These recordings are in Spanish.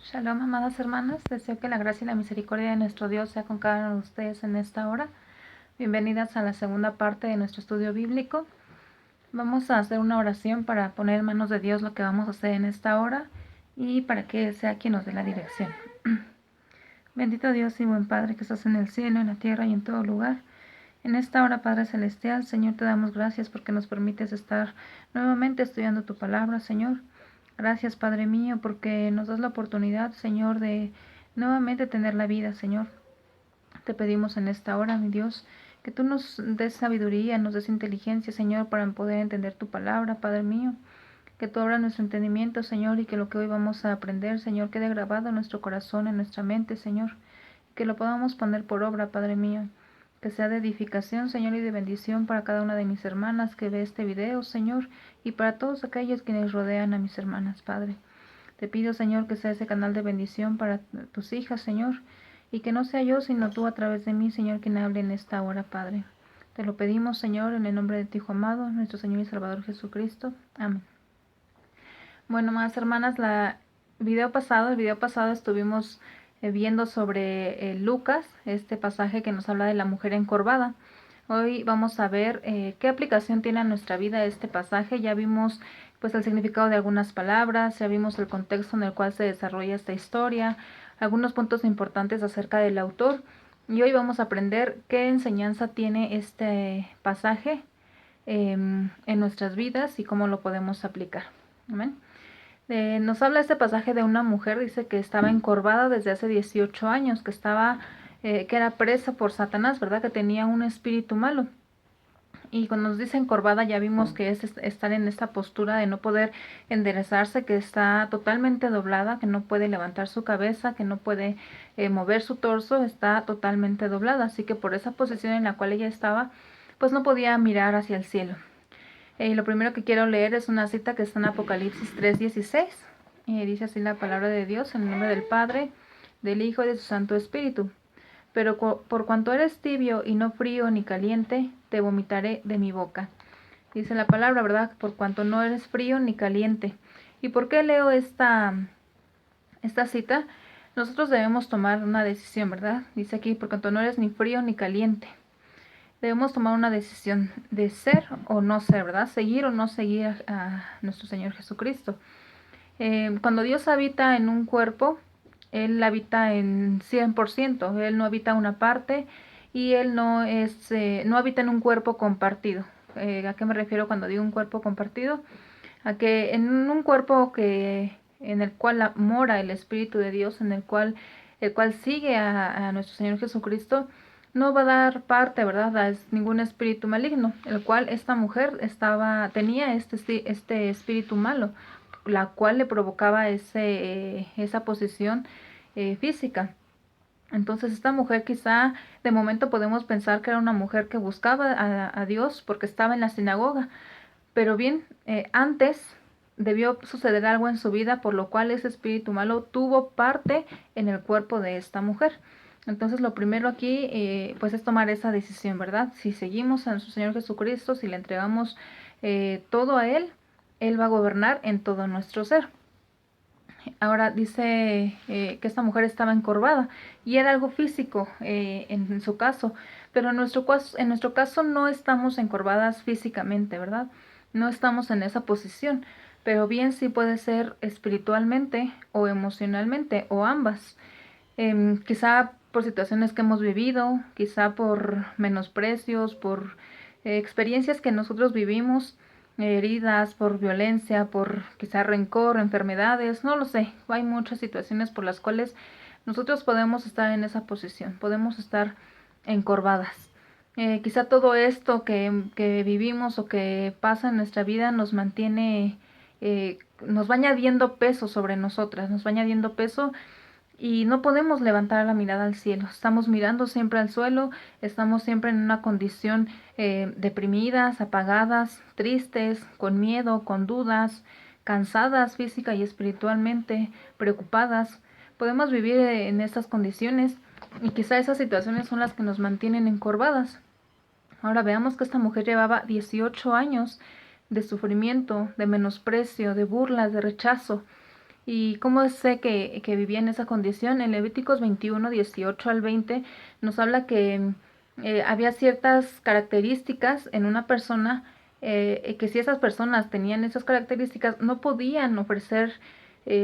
Shalom, amadas hermanas. Deseo que la gracia y la misericordia de nuestro Dios sea con cada uno de ustedes en esta hora. Bienvenidas a la segunda parte de nuestro estudio bíblico. Vamos a hacer una oración para poner en manos de Dios lo que vamos a hacer en esta hora y para que sea quien nos dé la dirección. Bendito Dios y buen Padre que estás en el cielo, en la tierra y en todo lugar. En esta hora, Padre Celestial, Señor, te damos gracias porque nos permites estar nuevamente estudiando tu palabra, Señor. Gracias, Padre mío, porque nos das la oportunidad, Señor, de nuevamente tener la vida, Señor. Te pedimos en esta hora, mi Dios, que tú nos des sabiduría, nos des inteligencia, Señor, para poder entender tu palabra, Padre mío. Que tú abras nuestro entendimiento, Señor, y que lo que hoy vamos a aprender, Señor, quede grabado en nuestro corazón, en nuestra mente, Señor. Que lo podamos poner por obra, Padre mío. Que sea de edificación, Señor, y de bendición para cada una de mis hermanas que ve este video, Señor, y para todos aquellos quienes rodean a mis hermanas, Padre. Te pido, Señor, que sea ese canal de bendición para tus hijas, Señor, y que no sea yo, sino tú a través de mí, Señor, quien hable en esta hora, Padre. Te lo pedimos, Señor, en el nombre de tu Hijo amado, nuestro Señor y Salvador Jesucristo. Amén. Bueno, más hermanas, el video pasado estuvimos viendo sobre Lucas, este pasaje que nos habla de la mujer encorvada. Hoy vamos a ver qué aplicación tiene a nuestra vida este pasaje. Ya vimos pues el significado de algunas palabras, ya vimos el contexto en el cual se desarrolla esta historia, algunos puntos importantes acerca del autor. Y hoy vamos a aprender qué enseñanza tiene este pasaje en nuestras vidas y cómo lo podemos aplicar. Amén. Nos habla este pasaje de una mujer, dice que estaba encorvada desde hace 18 años, que era presa por Satanás, ¿verdad? Que tenía un espíritu malo. Y cuando nos dice encorvada ya vimos que es estar en esta postura de no poder enderezarse, que está totalmente doblada, que no puede levantar su cabeza, que no puede mover su torso, está totalmente doblada. Así que por esa posición en la cual ella estaba, pues no podía mirar hacia el cielo. Lo primero que quiero leer es una cita que está en Apocalipsis 3:16. Dice así la palabra de Dios, en el nombre del Padre, del Hijo y de su Santo Espíritu. Pero por cuanto eres tibio y no frío ni caliente, te vomitaré de mi boca. Dice la palabra, ¿verdad? Por cuanto no eres frío ni caliente. ¿Y por qué leo esta cita? Nosotros debemos tomar una decisión, ¿verdad? Dice aquí, por cuanto no eres ni frío ni caliente. Debemos tomar una decisión de ser o no ser, ¿verdad? Seguir o no seguir a nuestro Señor Jesucristo. Cuando Dios habita en un cuerpo, Él habita en 100%. Él no habita una parte y Él no habita en un cuerpo compartido. ¿A qué me refiero cuando digo un cuerpo compartido? A que en un cuerpo en el cual mora el Espíritu de Dios, el cual sigue a nuestro Señor Jesucristo, no va a dar parte, ¿verdad?, a ningún espíritu maligno, el cual esta mujer tenía este espíritu malo, la cual le provocaba esa posición física. Entonces esta mujer quizá de momento podemos pensar que era una mujer que buscaba a Dios porque estaba en la sinagoga, pero bien, antes debió suceder algo en su vida por lo cual ese espíritu malo tuvo parte en el cuerpo de esta mujer. Entonces lo primero aquí pues es tomar esa decisión, ¿verdad? Si seguimos a nuestro Señor Jesucristo, si le entregamos todo a Él, Él va a gobernar en todo nuestro ser. Ahora dice que esta mujer estaba encorvada y era algo físico en su caso, pero en nuestro caso no estamos encorvadas físicamente, ¿verdad? No estamos en esa posición, pero bien sí puede ser espiritualmente o emocionalmente o ambas. Quizá por situaciones que hemos vivido, quizá por menosprecios, por experiencias que nosotros vivimos, heridas, por violencia, por quizá rencor, enfermedades, no lo sé. Hay muchas situaciones por las cuales nosotros podemos estar en esa posición, podemos estar encorvadas. Quizá todo esto que vivimos o que pasa en nuestra vida nos mantiene, nos va añadiendo peso sobre nosotras, nos va añadiendo peso y no podemos levantar la mirada al cielo. Estamos mirando siempre al suelo, estamos siempre en una condición deprimidas, apagadas, tristes, con miedo, con dudas, cansadas física y espiritualmente, preocupadas. Podemos vivir en estas condiciones y quizá esas situaciones son las que nos mantienen encorvadas. Ahora veamos que esta mujer llevaba 18 años de sufrimiento, de menosprecio, de burlas, de rechazo. ¿Y cómo sé que vivía en esa condición? En Levíticos 21, 18 al 20 nos habla que había ciertas características en una persona, que si esas personas tenían esas características, no podían ofrecer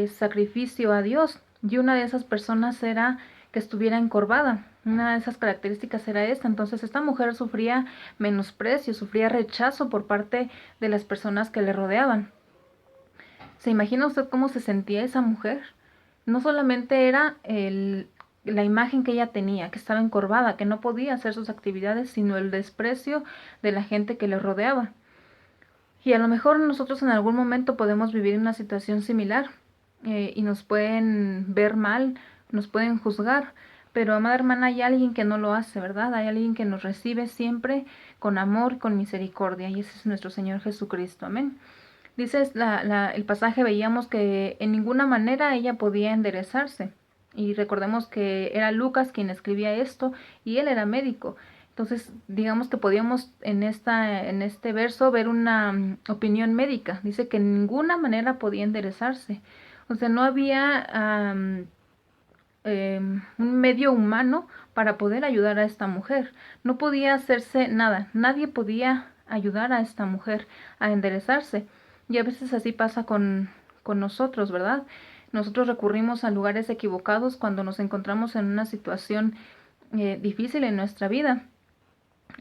sacrificio a Dios. Y una de esas personas era que estuviera encorvada. Una de esas características era esta. Entonces esta mujer sufría menosprecio, sufría rechazo por parte de las personas que le rodeaban. ¿Se imagina usted cómo se sentía esa mujer? No solamente era la imagen que ella tenía, que estaba encorvada, que no podía hacer sus actividades, sino el desprecio de la gente que le rodeaba. Y a lo mejor nosotros en algún momento podemos vivir una situación similar, y nos pueden ver mal, nos pueden juzgar, pero amada hermana, hay alguien que no lo hace, ¿verdad? Hay alguien que nos recibe siempre con amor, con misericordia, y ese es nuestro Señor Jesucristo. Amén. Dice el pasaje, veíamos que en ninguna manera ella podía enderezarse. Y recordemos que era Lucas quien escribía esto y él era médico. Entonces, digamos que podíamos en este verso ver una opinión médica. Dice que en ninguna manera podía enderezarse. O sea, no había un medio humano para poder ayudar a esta mujer. No podía hacerse nada. Nadie podía ayudar a esta mujer a enderezarse. Y a veces así pasa con nosotros, ¿verdad? Nosotros recurrimos a lugares equivocados cuando nos encontramos en una situación difícil en nuestra vida.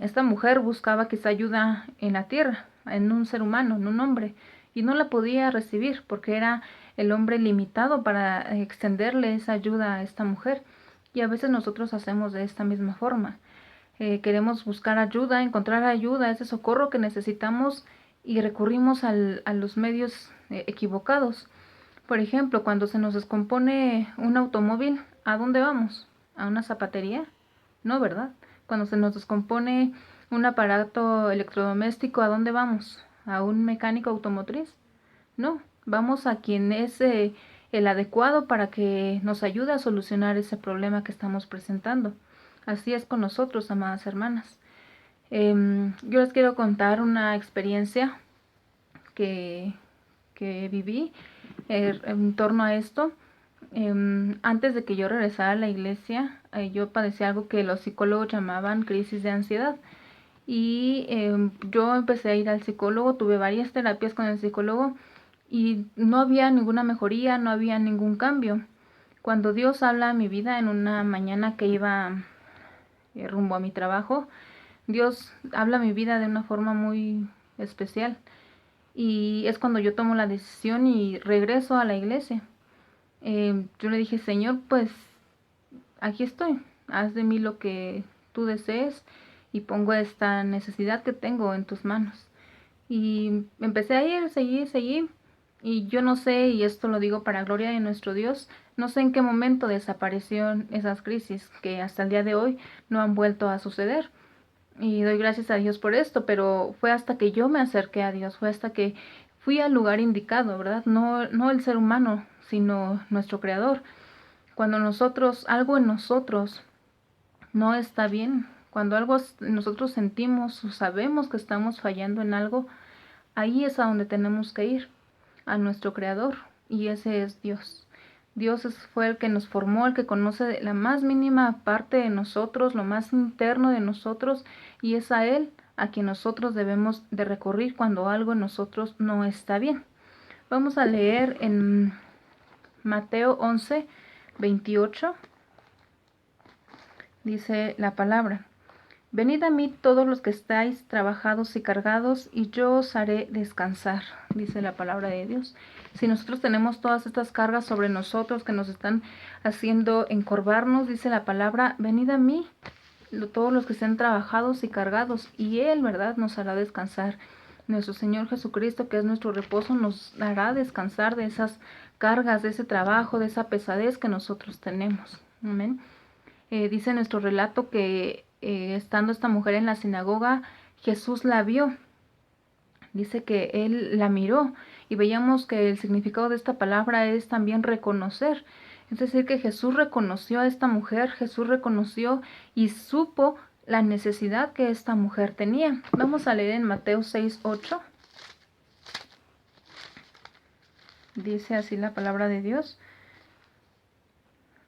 Esta mujer buscaba quizá ayuda en la tierra, en un ser humano, en un hombre, y no la podía recibir porque era el hombre limitado para extenderle esa ayuda a esta mujer. Y a veces nosotros hacemos de esta misma forma. Queremos buscar ayuda, encontrar ayuda, ese socorro que necesitamos y recurrimos a los medios equivocados. Por ejemplo, cuando se nos descompone un automóvil, ¿a dónde vamos? ¿A una zapatería? No, ¿verdad? Cuando se nos descompone un aparato electrodoméstico, ¿a dónde vamos? ¿A un mecánico automotriz? No, vamos a quien es el adecuado para que nos ayude a solucionar ese problema que estamos presentando. Así es con nosotros, amadas hermanas. Yo les quiero contar una experiencia que, que viví en torno a esto. Antes de que yo regresara a la iglesia, yo padecía algo que los psicólogos llamaban crisis de ansiedad. Y yo empecé a ir al psicólogo, tuve varias terapias con el psicólogo y no había ninguna mejoría, no había ningún cambio. Cuando Dios habla a mi vida en una mañana que iba rumbo a mi trabajo, Dios habla a mi vida de una forma muy especial. Y es cuando yo tomo la decisión y regreso a la iglesia. Yo le dije, Señor, pues aquí estoy, haz de mí lo que tú desees y pongo esta necesidad que tengo en tus manos. Y empecé a ir, seguí, y yo no sé, y esto lo digo para gloria de nuestro Dios, no sé en qué momento desaparecieron esas crisis que hasta el día de hoy no han vuelto a suceder. Y doy gracias a Dios por esto, pero fue hasta que yo me acerqué a Dios, fue hasta que fui al lugar indicado, ¿verdad? No el ser humano, sino nuestro Creador. Cuando algo en nosotros no está bien, cuando algo nosotros sentimos o sabemos que estamos fallando en algo, ahí es a donde tenemos que ir, a nuestro Creador, y ese es Dios. Fue el que nos formó, el que conoce la más mínima parte de nosotros, lo más interno de nosotros, y es a Él a quien nosotros debemos de recurrir cuando algo en nosotros no está bien. Vamos a leer en Mateo 11, 28, dice la palabra. Venid a mí todos los que estáis trabajados y cargados, y yo os haré descansar, dice la palabra de Dios. Si nosotros tenemos todas estas cargas sobre nosotros que nos están haciendo encorvarnos, dice la palabra, venid a mí, todos los que estén trabajados y cargados, y Él, ¿verdad?, nos hará descansar. Nuestro Señor Jesucristo, que es nuestro reposo, nos hará descansar de esas cargas, de ese trabajo, de esa pesadez que nosotros tenemos. Amén. Dice nuestro relato que estando esta mujer en la sinagoga, Jesús la vio. Dice que Él la miró y veíamos que el significado de esta palabra es también reconocer. Es decir, que Jesús reconoció a esta mujer, Jesús reconoció y supo la necesidad que esta mujer tenía. Vamos a leer en Mateo 6:8. Dice así la palabra de Dios.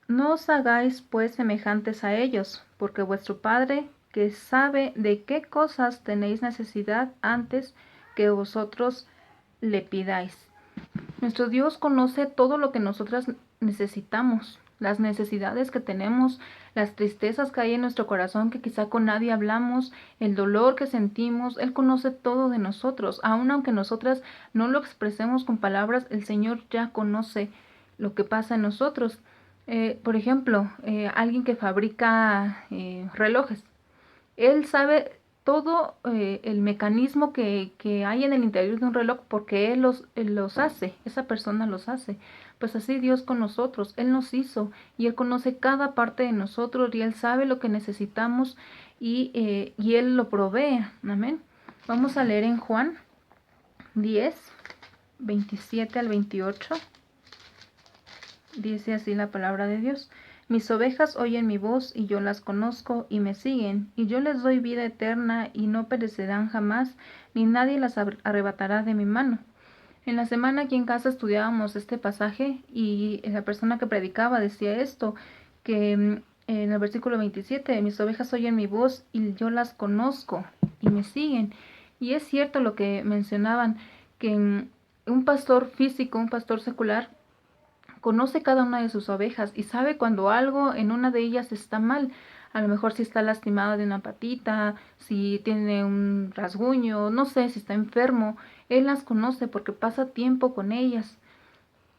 No os hagáis pues semejantes a ellos, porque vuestro Padre, que sabe de qué cosas tenéis necesidad antes que vosotros le pidáis. Nuestro Dios conoce todo lo que nosotras necesitamos, las necesidades que tenemos, las tristezas que hay en nuestro corazón que quizá con nadie hablamos, el dolor que sentimos. Él conoce todo de nosotros. Aun aunque nosotras no lo expresemos con palabras, el Señor ya conoce lo que pasa en nosotros. Por ejemplo, alguien que fabrica relojes. Él sabe todo el mecanismo que hay en el interior de un reloj porque él los hace, esa persona los hace. Pues así Dios con nosotros, Él nos hizo y Él conoce cada parte de nosotros y Él sabe lo que necesitamos y Él lo provee. Amén. Vamos a leer en Juan 10, 27 al 28. Dice así la palabra de Dios. Mis ovejas oyen mi voz y yo las conozco y me siguen, y yo les doy vida eterna y no perecerán jamás, ni nadie las arrebatará de mi mano. En la semana aquí en casa estudiábamos este pasaje y la persona que predicaba decía esto, que en el versículo 27, mis ovejas oyen mi voz y yo las conozco y me siguen. Y es cierto lo que mencionaban, que un pastor físico, un pastor secular, conoce cada una de sus ovejas y sabe cuando algo en una de ellas está mal. A lo mejor si está lastimada de una patita, si tiene un rasguño, no sé, si está enfermo. Él las conoce porque pasa tiempo con ellas.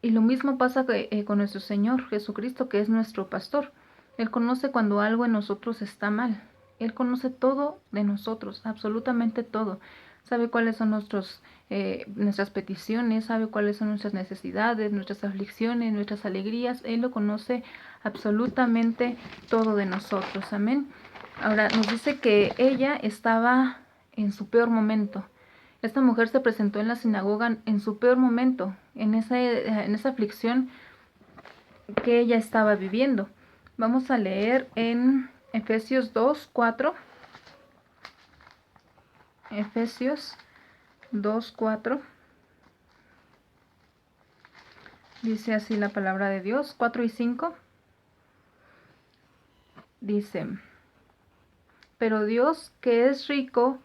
Y lo mismo pasa con nuestro Señor Jesucristo, que es nuestro pastor. Él conoce cuando algo en nosotros está mal. Él conoce todo de nosotros, absolutamente todo. Sabe cuáles son nuestras peticiones, sabe cuáles son nuestras necesidades, nuestras aflicciones, nuestras alegrías. Él lo conoce absolutamente todo de nosotros. Amén. Ahora nos dice que ella estaba en su peor momento. Esta mujer se presentó en la sinagoga en su peor momento, en esa aflicción que ella estaba viviendo. Vamos a leer en Efesios 2, 4. Efesios 2, 4. Dice así la palabra de Dios, 4 y 5. Dice, pero Dios, que es rico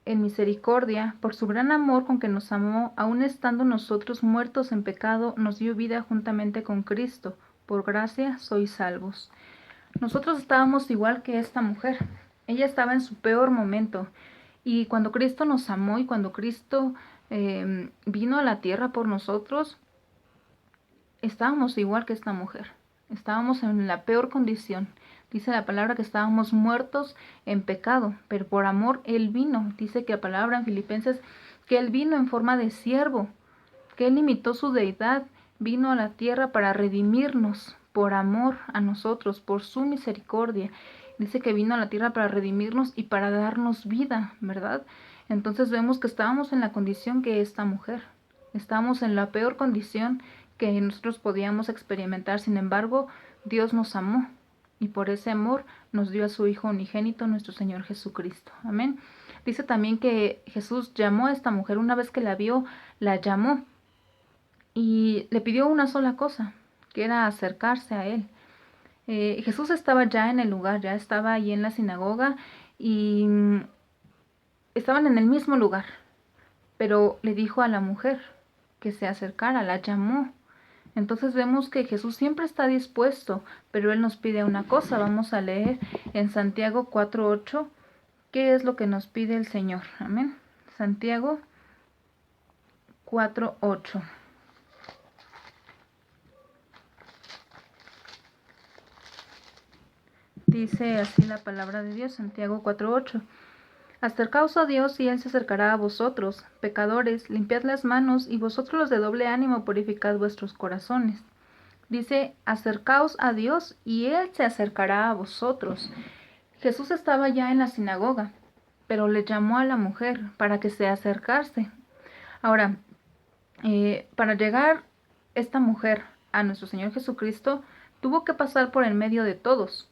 en misericordia, por su gran amor con que nos amó, aun estando nosotros muertos en pecado, nos dio vida juntamente con Cristo. Por gracia sois salvos. Nosotros estábamos igual que esta mujer. Ella estaba en su peor momento. Y cuando Cristo nos amó y cuando Cristo vino a la tierra por nosotros, estábamos igual que esta mujer. Estábamos en la peor condición. Dice la palabra que estábamos muertos en pecado, pero por amor Él vino. Dice que la palabra en Filipenses que Él vino en forma de siervo, que Él imitó su deidad, vino a la tierra para redimirnos por amor a nosotros, por su misericordia. Dice que vino a la tierra para redimirnos y para darnos vida, ¿verdad? Entonces vemos que estábamos en la condición que esta mujer. Estábamos en la peor condición que nosotros podíamos experimentar. Sin embargo, Dios nos amó y por ese amor nos dio a su Hijo unigénito, nuestro Señor Jesucristo. Amén. Dice también que Jesús llamó a esta mujer. Una vez que la vio, la llamó y le pidió una sola cosa, que era acercarse a Él. Jesús estaba ya en el lugar, ya estaba allí en la sinagoga y estaban en el mismo lugar, pero le dijo a la mujer que se acercara, la llamó. Entonces vemos que Jesús siempre está dispuesto, pero Él nos pide una cosa. Vamos a leer en Santiago 4:8, ¿qué es lo que nos pide el Señor? Amén. Santiago 4:8. Dice así la palabra de Dios, Santiago 4:8. Acercaos a Dios y Él se acercará a vosotros. Pecadores, limpiad las manos, y vosotros los de doble ánimo purificad vuestros corazones. Dice, acercaos a Dios y Él se acercará a vosotros. Jesús estaba ya en la sinagoga, pero le llamó a la mujer para que se acercase. Ahora, para llegar esta mujer a nuestro Señor Jesucristo, tuvo que pasar por el medio de todos.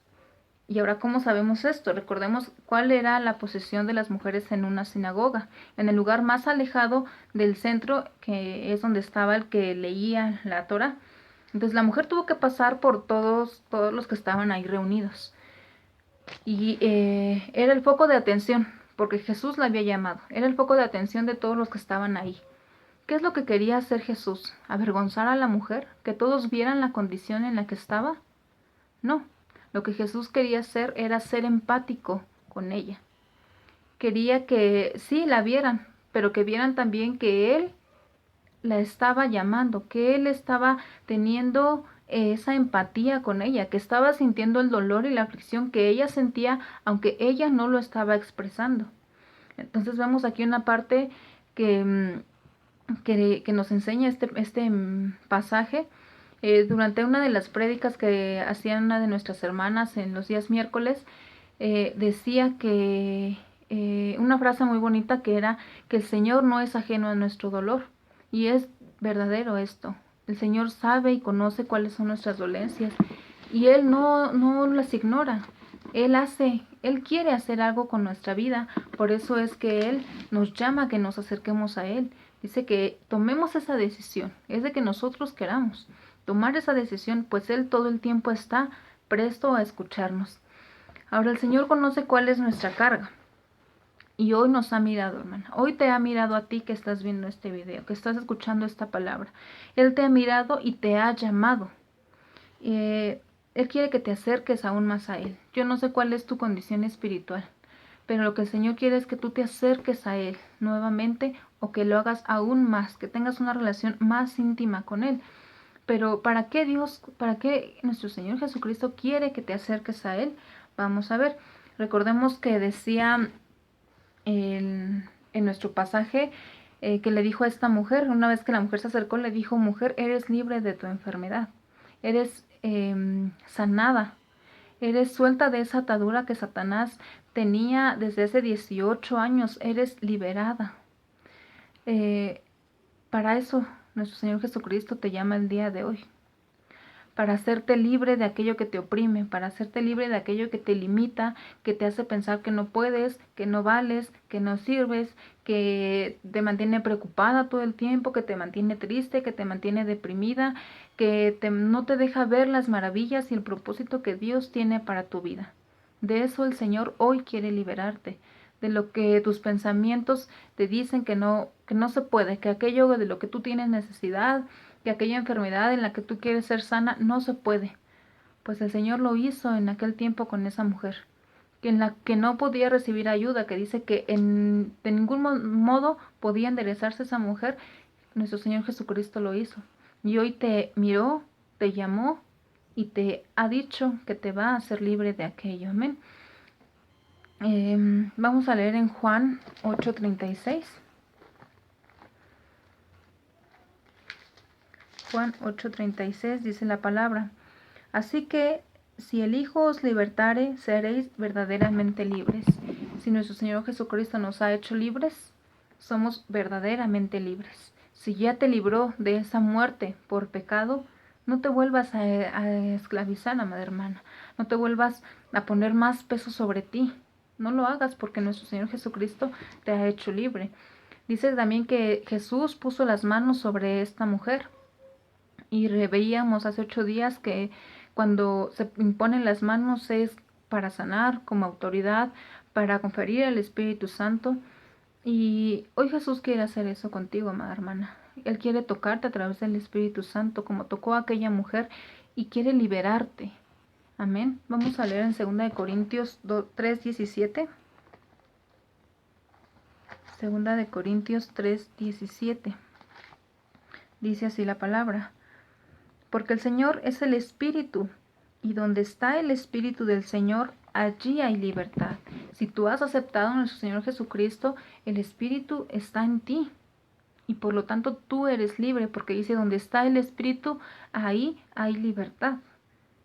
Y ahora, ¿cómo sabemos esto? Recordemos cuál era la posición de las mujeres en una sinagoga, en el lugar más alejado del centro, que es donde estaba el que leía la Torá. Entonces la mujer tuvo que pasar por todos los que estaban ahí reunidos. Y era el foco de atención, porque Jesús la había llamado. Era el foco de atención de todos los que estaban ahí. ¿Qué es lo que quería hacer Jesús? ¿Avergonzar a la mujer? ¿Que todos vieran la condición en la que estaba? No, lo que Jesús quería hacer era ser empático con ella. Quería que sí la vieran, pero que vieran también que Él la estaba llamando, que Él estaba teniendo esa empatía con ella, que estaba sintiendo el dolor y la aflicción que ella sentía, aunque ella no lo estaba expresando. Entonces vemos aquí una parte que, que nos enseña este pasaje. Durante una de las prédicas que hacían una de nuestras hermanas en los días miércoles, decía que una frase muy bonita que era que el Señor no es ajeno a nuestro dolor. Y es verdadero esto. El Señor sabe y conoce cuáles son nuestras dolencias y Él no las ignora. Él quiere hacer algo con nuestra vida. Por eso es que Él nos llama a que nos acerquemos a Él. Dice que tomemos esa decisión. Es de que nosotros queramos tomar esa decisión, pues Él todo el tiempo está presto a escucharnos. Ahora el Señor conoce cuál es nuestra carga. Y hoy nos ha mirado, hermana. Hoy te ha mirado a ti que estás viendo este video, que estás escuchando esta palabra. Él te ha mirado y te ha llamado. Él quiere que te acerques aún más a Él. Yo no sé cuál es tu condición espiritual, pero lo que el Señor quiere es que tú te acerques a Él nuevamente o que lo hagas aún más, que tengas una relación más íntima con Él. Pero ¿para qué nuestro Señor Jesucristo quiere que te acerques a Él? Vamos a ver. Recordemos que decía en nuestro pasaje que le dijo a esta mujer, una vez que la mujer se acercó, le dijo: mujer, eres libre de tu enfermedad, eres sanada, eres suelta de esa atadura que Satanás tenía desde hace 18 años, eres liberada. Para eso nuestro Señor Jesucristo te llama el día de hoy, para hacerte libre de aquello que te oprime, para hacerte libre de aquello que te limita, que te hace pensar que no puedes, que no vales, que no sirves, que te mantiene preocupada todo el tiempo, que te mantiene triste, que te mantiene deprimida, que no te deja ver las maravillas y el propósito que Dios tiene para tu vida. De eso el Señor hoy quiere liberarte, de lo que tus pensamientos te dicen que no se puede, que aquello de lo que tú tienes necesidad, que aquella enfermedad en la que tú quieres ser sana no se puede. Pues el Señor lo hizo en aquel tiempo con esa mujer, que en la que no podía recibir ayuda, que dice que de ningún modo podía enderezarse esa mujer. Nuestro Señor Jesucristo lo hizo. Y hoy te miró, te llamó y te ha dicho que te va a hacer libre de aquello. Amén. Vamos a leer en Juan 8:36. Juan 8:36 dice la palabra: así que si el Hijo os libertare, seréis verdaderamente libres. Si nuestro Señor Jesucristo nos ha hecho libres, somos verdaderamente libres. Si ya te libró de esa muerte por pecado, no te vuelvas a esclavizar, amada hermana. No te vuelvas a poner más peso sobre ti. No lo hagas, porque nuestro Señor Jesucristo te ha hecho libre. Dice también que Jesús puso las manos sobre esta mujer. Y veíamos hace 8 días que cuando se imponen las manos es para sanar como autoridad, para conferir el Espíritu Santo. Y hoy Jesús quiere hacer eso contigo, amada hermana. Él quiere tocarte a través del Espíritu Santo, como tocó a aquella mujer, y quiere liberarte. Amén. Vamos a leer en 2 Corintios 3:17. 2 Corintios 3:17. Dice así la palabra: porque el Señor es el Espíritu, y donde está el Espíritu del Señor, allí hay libertad. Si tú has aceptado a nuestro Señor Jesucristo, el Espíritu está en ti, y por lo tanto tú eres libre, porque dice: donde está el Espíritu, ahí hay libertad.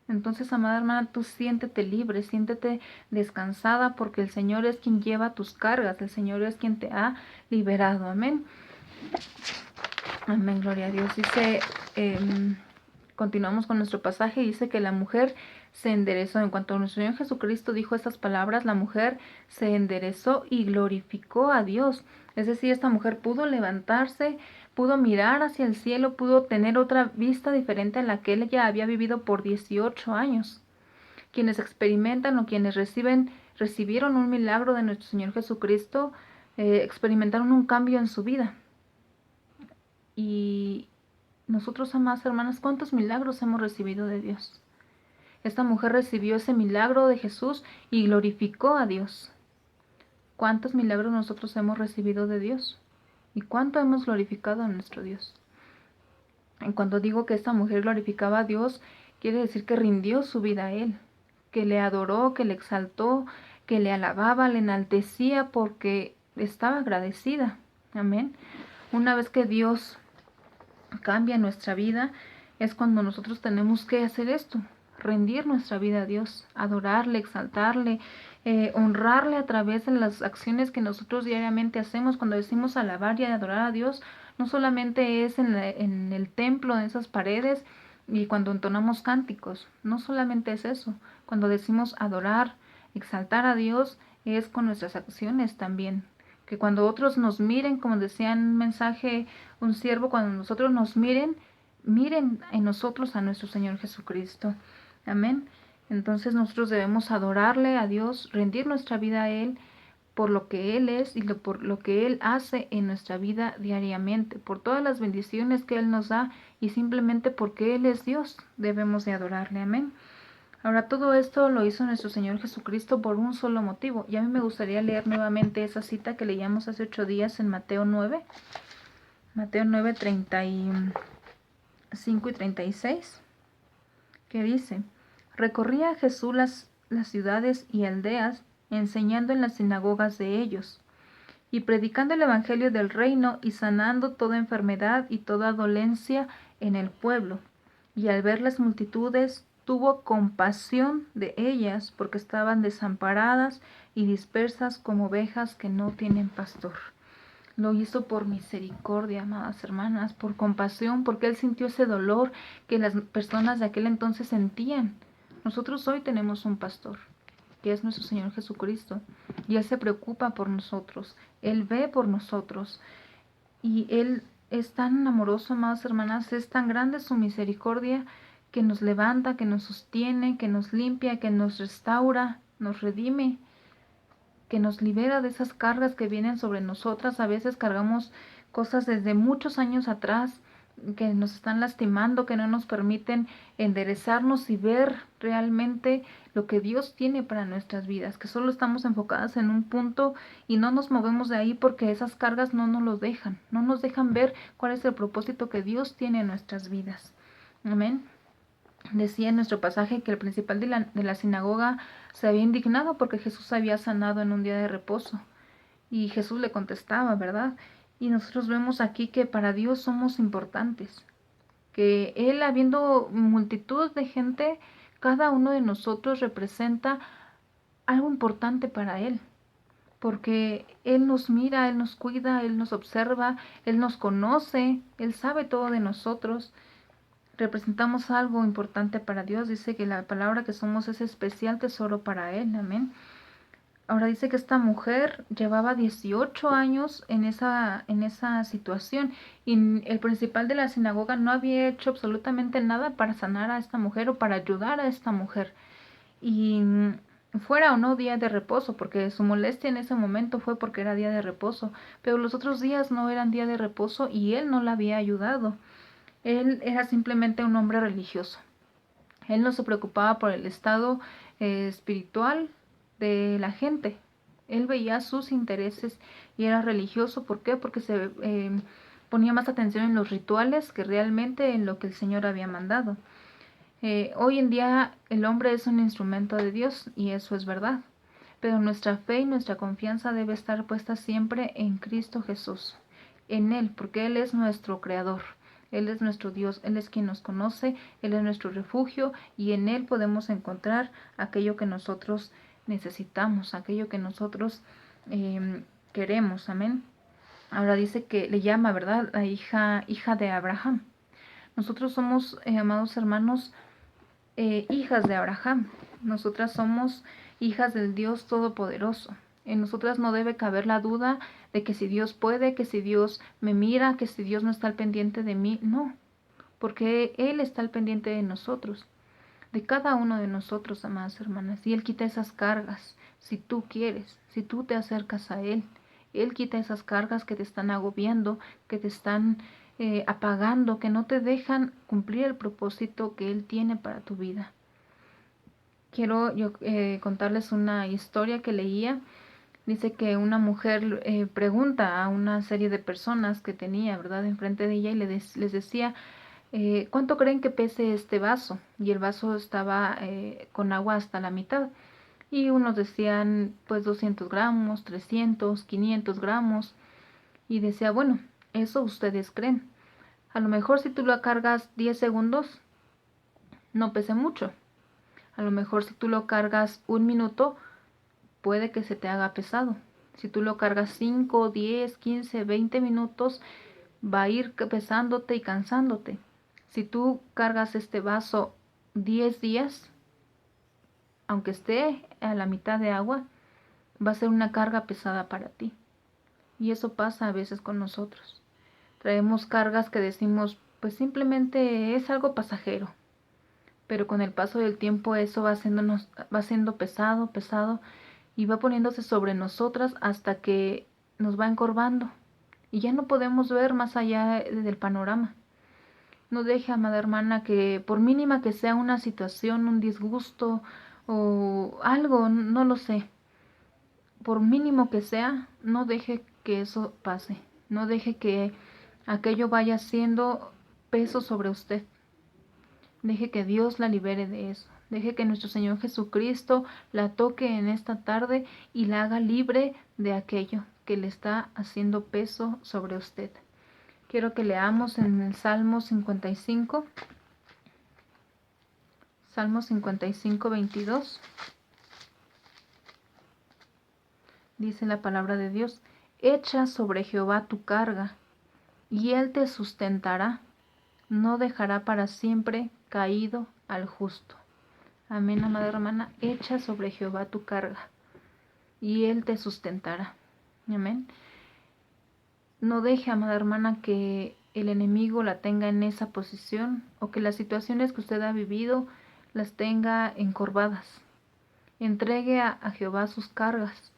Entonces, amada hermana, tú siéntete libre, siéntete descansada, porque el Señor es quien lleva tus cargas, el Señor es quien te ha liberado. Amén. Amén, gloria a Dios. Dice... continuamos con nuestro pasaje. Dice que la mujer se enderezó. En cuanto nuestro Señor Jesucristo dijo estas palabras, la mujer se enderezó y glorificó a Dios. Es decir, esta mujer pudo levantarse, pudo mirar hacia el cielo, pudo tener otra vista diferente a la que ella había vivido por 18 años. Quienes experimentan o quienes recibieron un milagro de nuestro Señor Jesucristo, experimentaron un cambio en su vida. Y nosotros, amadas hermanas, ¿cuántos milagros hemos recibido de Dios? Esta mujer recibió ese milagro de Jesús y glorificó a Dios. ¿Cuántos milagros nosotros hemos recibido de Dios? ¿Y cuánto hemos glorificado a nuestro Dios? Y cuando digo que esta mujer glorificaba a Dios, quiere decir que rindió su vida a Él, que le adoró, que le exaltó, que le alababa, le enaltecía porque estaba agradecida. Amén. Una vez que Dios cambia nuestra vida, es cuando nosotros tenemos que hacer esto, rendir nuestra vida a Dios, adorarle, exaltarle, honrarle a través de las acciones que nosotros diariamente hacemos. Cuando decimos alabar y adorar a Dios, no solamente es en el templo, en esas paredes, y cuando entonamos cánticos, no solamente es eso. Cuando decimos adorar, exaltar a Dios, es con nuestras acciones también. Que cuando otros nos miren, como decía en un mensaje un siervo, cuando nosotros nos miren, miren en nosotros a nuestro Señor Jesucristo. Amén. Entonces nosotros debemos adorarle a Dios, rendir nuestra vida a Él por lo que Él es y por lo que Él hace en nuestra vida diariamente, por todas las bendiciones que Él nos da y simplemente porque Él es Dios, debemos de adorarle. Amén. Ahora, todo esto lo hizo nuestro Señor Jesucristo por un solo motivo. Y a mí me gustaría leer nuevamente esa cita que leíamos hace 8 días en Mateo 9. Mateo 9, 35 y 36, que dice: recorría Jesús las ciudades y aldeas, enseñando en las sinagogas de ellos, y predicando el evangelio del reino, y sanando toda enfermedad y toda dolencia en el pueblo. Y al ver las multitudes, tuvo compasión de ellas, porque estaban desamparadas y dispersas como ovejas que no tienen pastor. Lo hizo por misericordia, amadas hermanas, por compasión, porque Él sintió ese dolor que las personas de aquel entonces sentían. Nosotros hoy tenemos un pastor, que es nuestro Señor Jesucristo, y Él se preocupa por nosotros, Él ve por nosotros, y Él es tan amoroso, amadas hermanas, es tan grande su misericordia, que nos levanta, que nos sostiene, que nos limpia, que nos restaura, nos redime, que nos libera de esas cargas que vienen sobre nosotras. A veces cargamos cosas desde muchos años atrás que nos están lastimando, que no nos permiten enderezarnos y ver realmente lo que Dios tiene para nuestras vidas, que solo estamos enfocadas en un punto y no nos movemos de ahí porque esas cargas no nos lo dejan, no nos dejan ver cuál es el propósito que Dios tiene en nuestras vidas. Amén. Decía en nuestro pasaje que el principal de la sinagoga se había indignado porque Jesús había sanado en un día de reposo. Y Jesús le contestaba, ¿verdad? Y nosotros vemos aquí que para Dios somos importantes. Que Él, habiendo multitud de gente, cada uno de nosotros representa algo importante para Él. Porque Él nos mira, Él nos cuida, Él nos observa, Él nos conoce, Él sabe todo de nosotros. Representamos algo importante para Dios. Dice que la palabra que somos es especial tesoro para Él. Amén. Ahora dice que esta mujer llevaba 18 años en esa situación, y el principal de la sinagoga no había hecho absolutamente nada para sanar a esta mujer o para ayudar a esta mujer. Y fuera o no día de reposo, porque su molestia en ese momento fue porque era día de reposo, pero los otros días no eran día de reposo y él no la había ayudado. Él era simplemente un hombre religioso. Él no se preocupaba por el estado espiritual de la gente. Él veía sus intereses y era religioso. ¿Por qué? Porque se ponía más atención en los rituales que realmente en lo que el Señor había mandado. Hoy en día el hombre es un instrumento de Dios y eso es verdad. Pero nuestra fe y nuestra confianza debe estar puesta siempre en Cristo Jesús, en Él, porque Él es nuestro creador. Él es nuestro Dios, Él es quien nos conoce, Él es nuestro refugio y en Él podemos encontrar aquello que nosotros necesitamos, aquello que nosotros queremos. Amén. Ahora dice que le llama, ¿verdad?, la hija de Abraham. Nosotros somos, amados hermanos, hijas de Abraham. Nosotras somos hijas del Dios Todopoderoso. En nosotras no debe caber la duda de que si Dios puede, que si Dios me mira, que si Dios no está al pendiente de mí. No, porque Él está al pendiente de nosotros, de cada uno de nosotros, amadas hermanas. Y Él quita esas cargas, si tú quieres, si tú te acercas a Él. Él quita esas cargas que te están agobiando, que te están apagando, que no te dejan cumplir el propósito que Él tiene para tu vida. Quiero contarles una historia que leía. Dice que una mujer pregunta a una serie de personas que tenía, ¿verdad?, enfrente de ella, y les decía, ¿cuánto creen que pese este vaso? Y el vaso estaba con agua hasta la mitad. Y unos decían, pues 200 gramos, 300, 500 gramos. Y decía, bueno, eso ustedes creen. A lo mejor si tú lo cargas 10 segundos, no pese mucho. A lo mejor si tú lo cargas un minuto, puede que se te haga pesado. Si tú lo cargas 5, 10, 15, 20 minutos, va a ir pesándote y cansándote. Si tú cargas este vaso 10 días, aunque esté a la mitad de agua, va a ser una carga pesada para ti. Y eso pasa a veces con nosotros. Traemos cargas que decimos, pues simplemente es algo pasajero. Pero con el paso del tiempo eso va siendo pesado, pesado, y va poniéndose sobre nosotras hasta que nos va encorvando. Y ya no podemos ver más allá del panorama. No deje, amada hermana, que por mínima que sea una situación, un disgusto o algo, no lo sé, por mínimo que sea, no deje que eso pase. No deje que aquello vaya siendo peso sobre usted. Deje que Dios la libere de eso. Deje que nuestro Señor Jesucristo la toque en esta tarde y la haga libre de aquello que le está haciendo peso sobre usted. Quiero que leamos en el Salmo 55. Salmo 55, 22. Dice la palabra de Dios: echa sobre Jehová tu carga, y él te sustentará. No dejará para siempre caído al justo. Amén, amada hermana. Echa sobre Jehová tu carga, y él te sustentará. Amén. No deje, amada hermana, que el enemigo la tenga en esa posición, o que las situaciones que usted ha vivido las tenga encorvadas. Entregue a Jehová sus cargas,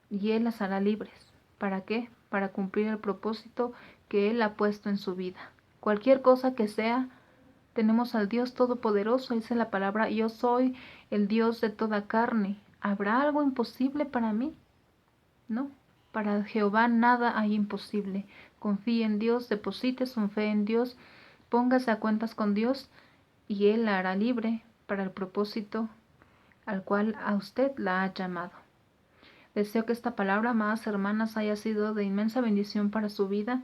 y Él las hará libres. ¿Para qué? Para cumplir el propósito que Él ha puesto en su vida. Cualquier cosa que sea, tenemos al Dios Todopoderoso. Dice la palabra: yo soy el Dios de toda carne. ¿Habrá algo imposible para mí? No. Para Jehová nada hay imposible. Confíe en Dios, deposite su fe en Dios, póngase a cuentas con Dios, y Él la hará libre para el propósito al cual a usted la ha llamado. Deseo que esta palabra, amadas hermanas, haya sido de inmensa bendición para su vida,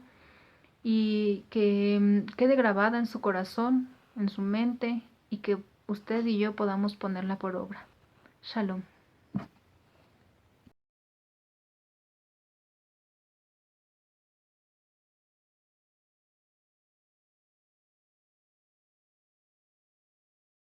y que quede grabada en su corazón, en su mente, y que usted y yo podamos ponerla por obra. Shalom.